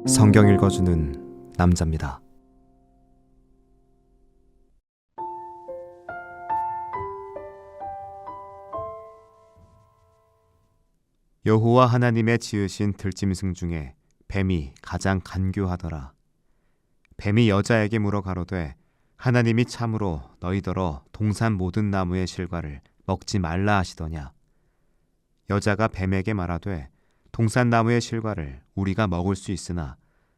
성경 읽어주는 남자입니다. 여호와 하나님의 지으신 들짐승 중에 뱀이 가장 간교하더라. 뱀이 여자에게 물어 가로되 하나님이 참으로 너희더러 동산 모든 나무의 실과를 먹지 말라 하시더냐. 여자가 뱀에게 말하되 동산 나무의 실과를 우리가 먹을 수 있으나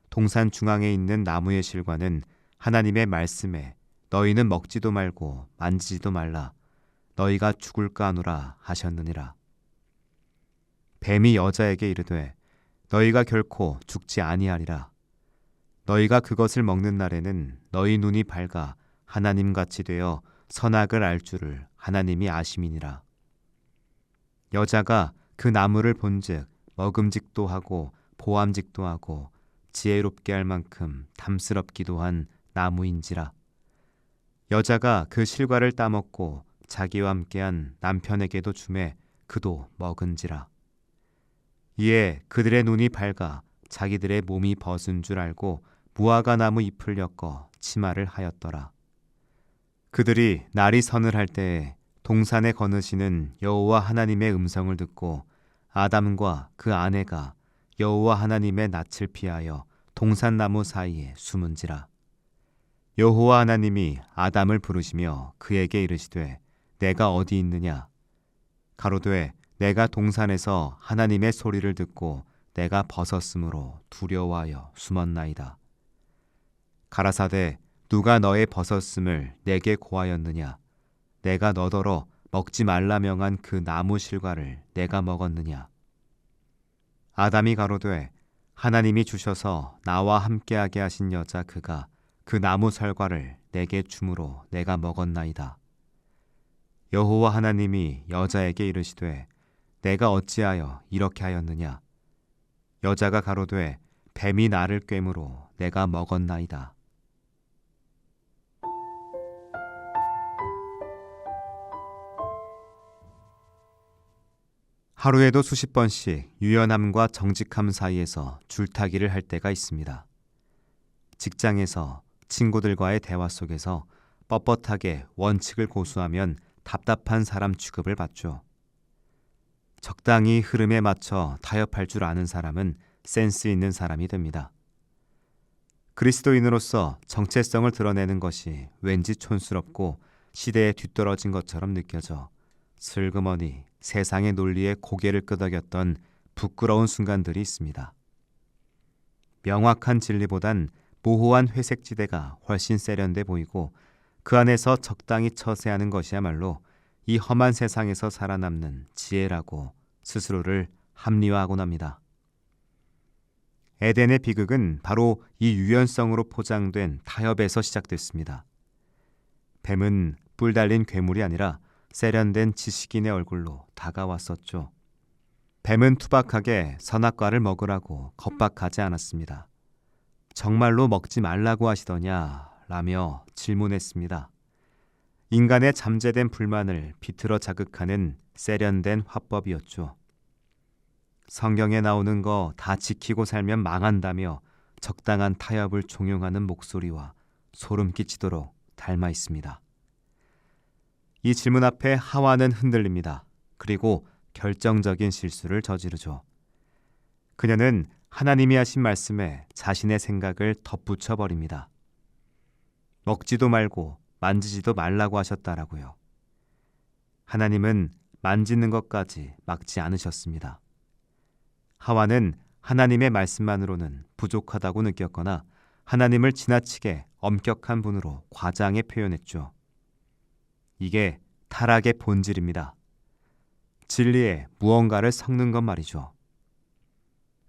동산 중앙에 있는 나무의 실과는 하나님의 말씀에 너희는 먹지도 말고 만지지도 말라 너희가 죽을까 하노라 하셨느니라. 뱀이 여자에게 이르되 너희가 결코 죽지 아니하리라. 너희가 그것을 먹는 날에는 너희 눈이 밝아 하나님같이 되어 선악을 알 줄을 하나님이 아심이니라. 여자가 그 나무를 본즉 먹음직도 하고 보암직도 하고 지혜롭게 할 만큼 탐스럽기도 한 나무인지라. 여자가 그 실과를 따먹고 자기와 함께한 남편에게도 주매 그도 먹은지라. 이에 그들의 눈이 밝아 자기들의 몸이 벗은 줄 알고 무화과 나무 잎을 엮어 치마를 하였더라. 그들이 날이 서늘할 때에 동산에 거느시는 여호와 하나님의 음성을 듣고 아담과 그 아내가 여호와 하나님의 낯을 피하여 동산나무 사이에 숨은지라. 여호와 하나님이 아담을 부르시며 그에게 이르시되 내가 어디 있느냐. 가로되 내가 동산에서 하나님의 소리를 듣고 내가 벗었으므로 두려워하여 숨었나이다. 가라사대 누가 너의 벗었음을 내게 고하였느냐. 내가 너더러 먹지 말라 명한 그 나무 실과를 내가 먹었느냐. 아담이 가로되 하나님이 주셔서 나와 함께하게 하신 여자 그가 그 나무 설과를 내게 주므로 내가 먹었나이다. 여호와 하나님이 여자에게 이르시되 내가 어찌하여 이렇게 하였느냐. 여자가 가로되 뱀이 나를 꿰므로 내가 먹었나이다. 하루에도 수십 번씩 유연함과 정직함 사이에서 줄타기를 할 때가 있습니다. 직장에서 친구들과의 대화 속에서 뻣뻣하게 원칙을 고수하면 답답한 사람 취급을 받죠. 적당히 흐름에 맞춰 타협할 줄 아는 사람은 센스 있는 사람이 됩니다. 그리스도인으로서 정체성을 드러내는 것이 왠지 촌스럽고 시대에 뒤떨어진 것처럼 느껴져 슬그머니 세상의 논리에 고개를 끄덕였던 부끄러운 순간들이 있습니다. 명확한 진리보단 모호한 회색지대가 훨씬 세련돼 보이고 그 안에서 적당히 처세하는 것이야말로 이 험한 세상에서 살아남는 지혜라고 스스로를 합리화하곤 합니다. 에덴의 비극은 바로 이 유연성으로 포장된 타협에서 시작됐습니다. 뱀은 뿔 달린 괴물이 아니라 세련된 지식인의 얼굴로 다가왔었죠. 뱀은 투박하게 선악과를 먹으라고 겁박하지 않았습니다. 정말로 먹지 말라고 하시더냐 라며 질문했습니다. 인간의 잠재된 불만을 비틀어 자극하는 세련된 화법이었죠. 성경에 나오는 거 다 지키고 살면 망한다며 적당한 타협을 종용하는 목소리와 소름 끼치도록 닮아 있습니다. 이 질문 앞에 하와는 흔들립니다. 그리고 결정적인 실수를 저지르죠. 그녀는 하나님이 하신 말씀에 자신의 생각을 덧붙여 버립니다. 먹지도 말고 만지지도 말라고 하셨다라고요. 하나님은 만지는 것까지 막지 않으셨습니다. 하와는 하나님의 말씀만으로는 부족하다고 느꼈거나 하나님을 지나치게 엄격한 분으로 과장해 표현했죠. 이게 타락의 본질입니다. 진리에 무언가를 섞는 것 말이죠.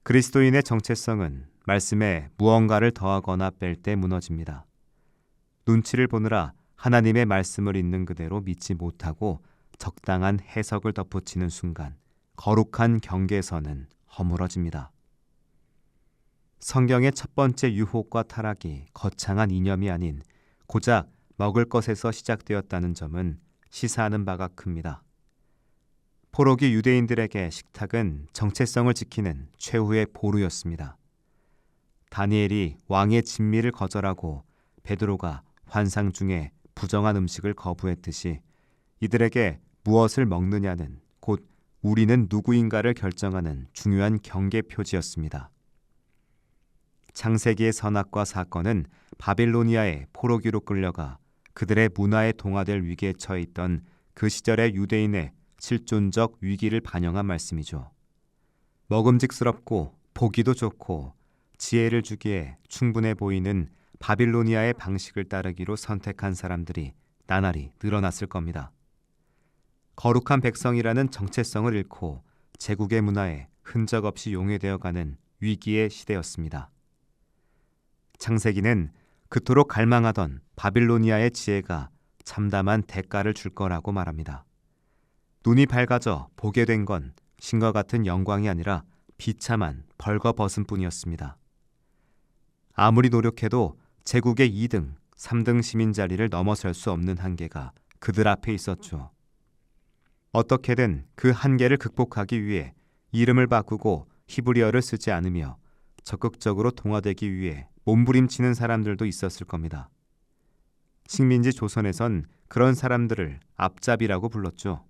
그리스도인의 정체성은 말씀에 무언가를 더하거나 뺄 때 무너집니다. 눈치를 보느라 하나님의 말씀을 있는 그대로 믿지 못하고 적당한 해석을 덧붙이는 순간 거룩한 경계선은 허물어집니다. 성경의 첫 번째 유혹과 타락이 거창한 이념이 아닌 고작 먹을 것에서 시작되었다는 점은 시사하는 바가 큽니다. 포로기 유대인들에게 식탁은 정체성을 지키는 최후의 보루였습니다. 다니엘이 왕의 진미를 거절하고 베드로가 환상 중에 부정한 음식을 거부했듯이 이들에게 무엇을 먹느냐는 곧 우리는 누구인가를 결정하는 중요한 경계 표지였습니다. 창세기의 선악과 사건은 바빌로니아의 포로기로 끌려가 그들의 문화에 동화될 위기에 처해 있던 그 시절의 유대인의 실존적 위기를 반영한 말씀이죠. 먹음직스럽고 보기도 좋고 지혜를 주기에 충분해 보이는 바빌로니아의 방식을 따르기로 선택한 사람들이 나날이 늘어났을 겁니다. 거룩한 백성이라는 정체성을 잃고 제국의 문화에 흔적 없이 용해되어가는 위기의 시대였습니다. 창세기는 그토록 갈망하던 바빌로니아의 지혜가 참담한 대가를 줄 거라고 말합니다. 눈이 밝아져 보게 된 건 신과 같은 영광이 아니라 비참한 벌거벗은 뿐이었습니다. 아무리 노력해도 제국의 2등, 3등 시민 자리를 넘어설 수 없는 한계가 그들 앞에 있었죠. 어떻게든 그 한계를 극복하기 위해 이름을 바꾸고 히브리어를 쓰지 않으며 적극적으로 동화되기 위해 몸부림치는 사람들도 있었을 겁니다. 식민지 조선에선 그런 사람들을 앞잡이라고 불렀죠.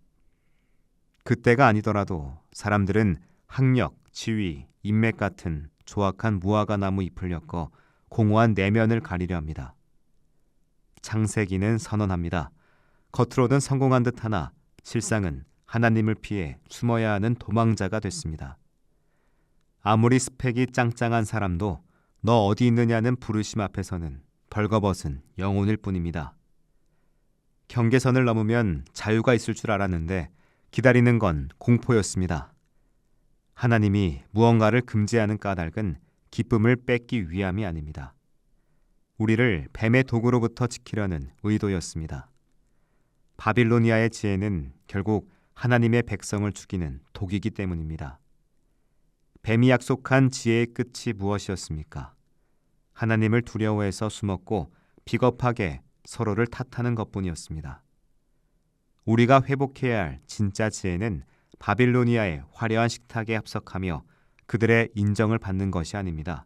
그때가 아니더라도 사람들은 학력, 지위, 인맥 같은 조악한 무화과 나무 잎을 엮어 공허한 내면을 가리려 합니다. 창세기는 선언합니다. 겉으로는 성공한 듯하나 실상은 하나님을 피해 숨어야 하는 도망자가 됐습니다. 아무리 스펙이 짱짱한 사람도 너 어디 있느냐는 부르심 앞에서는 벌거벗은 영혼일 뿐입니다. 경계선을 넘으면 자유가 있을 줄 알았는데 기다리는 건 공포였습니다. 하나님이 무언가를 금지하는 까닭은 기쁨을 뺏기 위함이 아닙니다. 우리를 뱀의 독으로부터 지키려는 의도였습니다. 바빌로니아의 지혜는 결국 하나님의 백성을 죽이는 독이기 때문입니다. 뱀이 약속한 지혜의 끝이 무엇이었습니까? 하나님을 두려워해서 숨었고 비겁하게 서로를 탓하는 것뿐이었습니다. 우리가 회복해야 할 진짜 지혜는 바빌로니아의 화려한 식탁에 합석하며 그들의 인정을 받는 것이 아닙니다.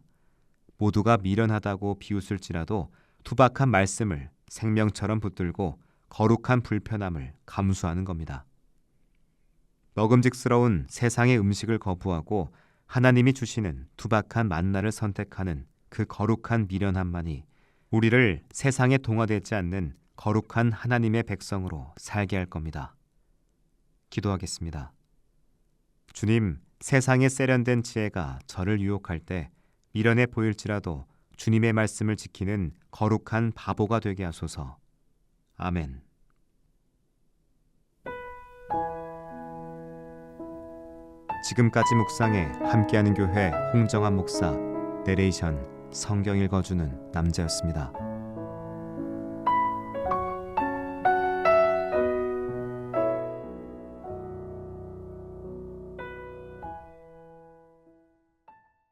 모두가 미련하다고 비웃을지라도 투박한 말씀을 생명처럼 붙들고 거룩한 불편함을 감수하는 겁니다. 먹음직스러운 세상의 음식을 거부하고 하나님이 주시는 투박한 만나를 선택하는 그 거룩한 미련함만이 우리를 세상에 동화되지 않는 거룩한 하나님의 백성으로 살게 할 겁니다. 기도하겠습니다. 주님, 세상의 세련된 지혜가 저를 유혹할 때 미련해 보일지라도 주님의 말씀을 지키는 거룩한 바보가 되게 하소서. 아멘. 지금까지 묵상에 함께하는 교회 홍정한 목사, 내레이션 성경 읽어주는 남자였습니다.